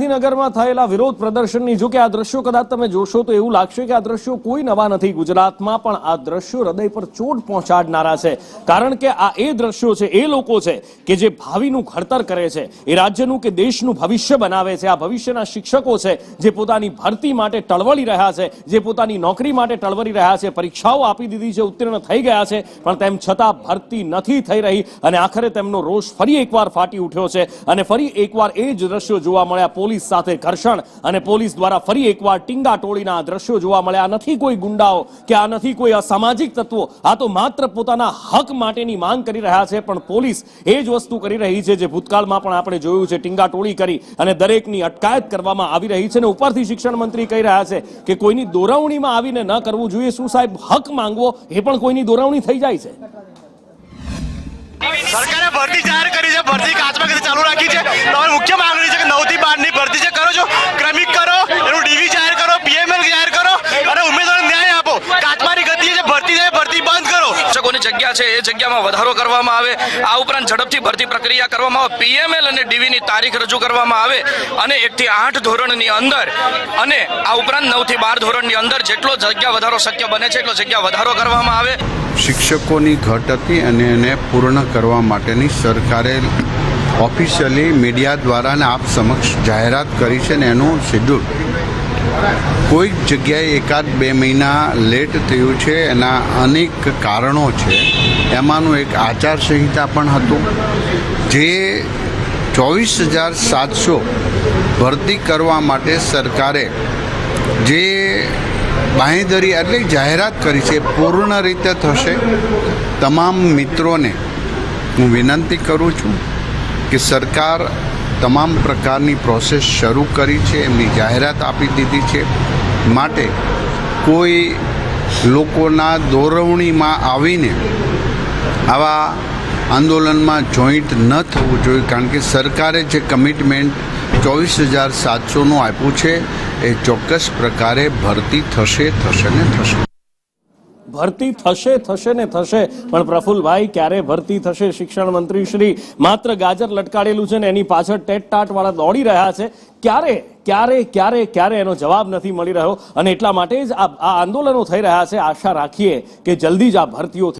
ગાંધીનગરમાં થયેલા વિરોધ પ્રદર્શનની જો કે આ દ્રશ્યો કદાચ તમે જોશો તો એવું લાગશે કે આ દ્રશ્યો કોઈ નવા નથી। ગુજરાતમાં પણ આ દ્રશ્યો હૃદય પર ચોટ પહોંચાડનારા છે, કારણ કે આ એ દ્રશ્યો છે, એ લોકો છે કે જે ભાવિનું ઘડતર કરે છે, એ રાજ્યનું કે દેશનું ભવિષ્ય બનાવે છે। આ ભવિષ્યના શિક્ષકો છે જે પોતાની ભરતી માટે ટળવળી રહ્યા છે, જે પોતાની નોકરી માટે ટળવળી રહ્યા છે, પરીક્ષાઓ આપી દીધી છે, ઉત્તીર્ણ થઈ ગયા છે, પણ તેમ છતાં ભરતી નથી થઈ રહી અને આખરે તેમનો રોષ ફરી એકવાર ફાટી ઉઠ્યો છે અને ફરી એકવાર એ જ દ્રશ્યો જોવા મળ્યા। પોલીસ સાથે ઘર્ષણ અને પોલીસ દ્વારા ફરી એકવાર ટીંગા ટોળીના દ્રશ્યો જોવા મળ્યા। નથી કોઈ ગુંડાઓ કે આ નથી કોઈ અસામાજિક તત્વો, આ તો માત્ર પોતાના હક માટેની માંગ કરી રહ્યા છે, પણ પોલીસ એ જ વસ્તુ કરી રહી છે જે ભૂતકાળમાં પણ આપણે જોયું છે। ટીંગા ટોળી કરી અને દરેકની અટકાયત કરવામાં આવી રહી છે અને ઉપરથી શિક્ષણ મંત્રી કહી રહ્યા છે કે કોઈની દોરવણીમાં આવીને ન કરવું જોઈએ। શું સાહેબ, હક માંગવો એ પણ કોઈની દોરવણી થઈ જાય છે? સરકારે ભરતી જાહેર કરી છે, ભરતી કાચમાં કદી ચાલુ રાખી છે। તમારી મુખ્ય માંગણી છે કે 9 થી 12 ની ભરતી છે કરો છો, ક્રમિક કરો, એનું ડીવી જાહેર કરો, પીએમએલ જાહેર કરો અને ઉમેદવારોને ન્યાય આપો। કાચમાની ગતિ છે, ભરતી છે, ભરતી બંધ કરો। શિક્ષકોની જગ્યા છે એ જગ્યામાં વધારો કરવામાં આવે। આ ઉપરાંત ઝડપથી ભરતી પ્રક્રિયા કરવામાં આવે, પીએમએલ અને ડીવીની તારીખ રજૂ કરવામાં આવે અને 1 થી 8 ધોરણની અંદર અને આ ઉપરાંત 9 થી 12 ધોરણની અંદર જેટલો જગ્યા વધારો શક્ય બને છે એટલો જગ્યા વધારો કરવામાં આવે। શિક્ષકોની ઘટ હતી અને એને પૂર્ણ કરવા માટેની સરકારે ઓફિશિયલી મીડિયા દ્વારા અને આપ સમક્ષ જાહેરાત કરી છે ને એનું શેડ્યુલ કોઈક જગ્યાએ 1-2 મહિના લેટ થયું છે। એના અનેક કારણો છે, એમાંનું એક આચારસંહિતા પણ હતું જે 24,700 ભરતી કરવા માટે સરકારે જે બાંહેધરી એટલે જાહેરાત કરી છે પૂર્ણ રીતે થશે। તમામ મિત્રોને હું વિનંતી કરું છું કે સરકાર તમામ પ્રકારની પ્રોસેસ શરૂ કરી છે, એમની જાહેરાત આપી દીધી છે, માટે કોઈ લોકોના દોરવણીમાં આવીને આવા આંદોલનમાં જોઈન્ટ ન થવું જોઈએ, કારણ કે સરકારે જે કમિટમેન્ટ 24,700નું આપ્યું છે એ ચોક્કસ પ્રકારે ભરતી થશે ને થશે। ભરતી થશે ને થશે, પણ પ્રફુલભાઈ ક્યારે ભરતી થશે? શિક્ષણ મંત્રી શ્રી માત્ર ગાજર લટકાડેલું છે ને એની પાછળ ટેટ-ટાટ વાળા દોડી રહ્યા છે। ક્યારે એનો જવાબ નથી મળી રહ્યો અને એટલા માટે જ આ આંદોલનો થઈ રહ્યા છે। આશા રાખીએ કે જલ્દી જ આ ભરતીઓ